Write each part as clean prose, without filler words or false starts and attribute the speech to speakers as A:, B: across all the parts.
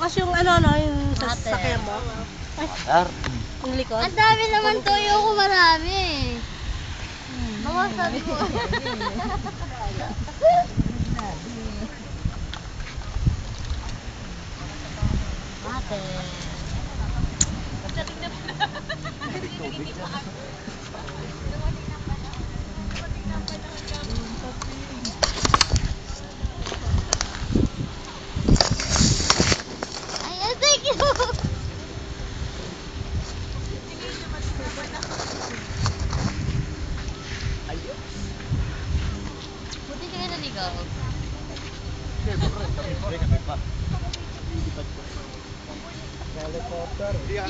A: Tapos yung ano, no, yung sasakyan mo. Ay, yung likod.
B: Ang dami naman to, yung marami. Mawasan ko. Ate. Ay, thank you. Buti ka naligaw.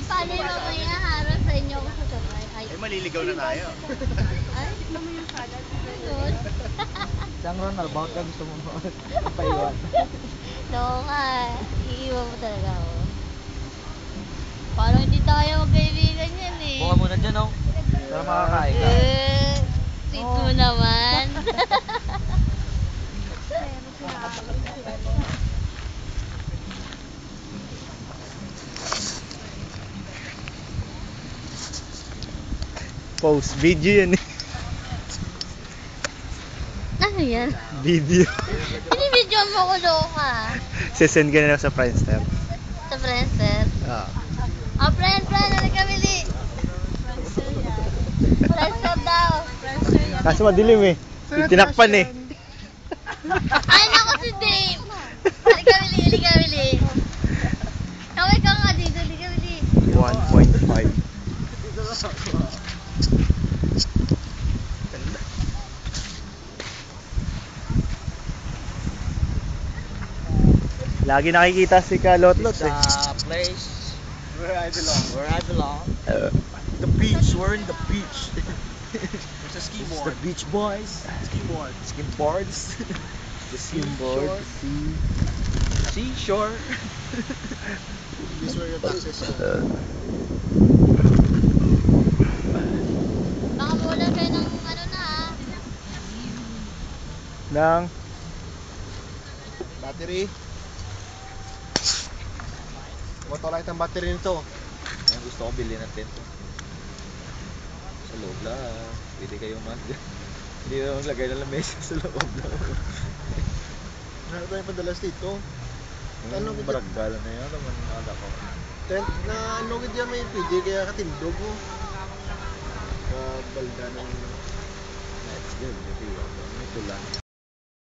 B: Paano yung mamaya harap sa inyo ako sasabay? Ay,
C: maliligaw na tayo.
B: ay, tignan mo yung salad. Ayun.
C: Siyang Ronald, bakit ka gusto mo paiwan?
B: Oo nga, iiwan mo talaga ako. Parang hindi tayo magkaibigan yan eh.
C: Buka muna dyan, oh. Para makakain ka.
B: Sweet mo naman.
D: Post video yan eh.
B: Ano yan?
D: Video.
B: Binibidyo mo ko loka.
D: Sesend ka na lang sa Friendster.
B: Sa Friendster.
D: Ah.
B: Oh, friend, ano kami? Friendster daw.
D: Kaso madilim eh. Tinakpan eh.
B: Ay, naku si Dave. Halika, Willy. Kaway ka nga dito, halika, Willy.
D: 1.5. Lagi nakikita si Kalotlot eh.
C: Place where I belong.
D: The beach,
C: We're in the beach. There's a ski
D: the
C: board.
D: beach boys.
C: Ski board.
D: Skim boards. The skim board.
C: Seashore.
D: This where your taxes
B: Baka mawala kayo ng ano na ah.
D: Nang
C: Battery. Motolite ang battery nito.
D: ang gusto kong bilhin natin to. Sa loob lang. Pwede kayong hindi na maglagay ng lamesa sa loob lang.
C: Ano tayo padalas dito? Ano
D: Yung
C: kita?
D: baranggalan na yan. Naman nakada ko.
C: Tent na ano kita may pwede kaya katindog mo. Balda ng
D: That's good. Ito lang.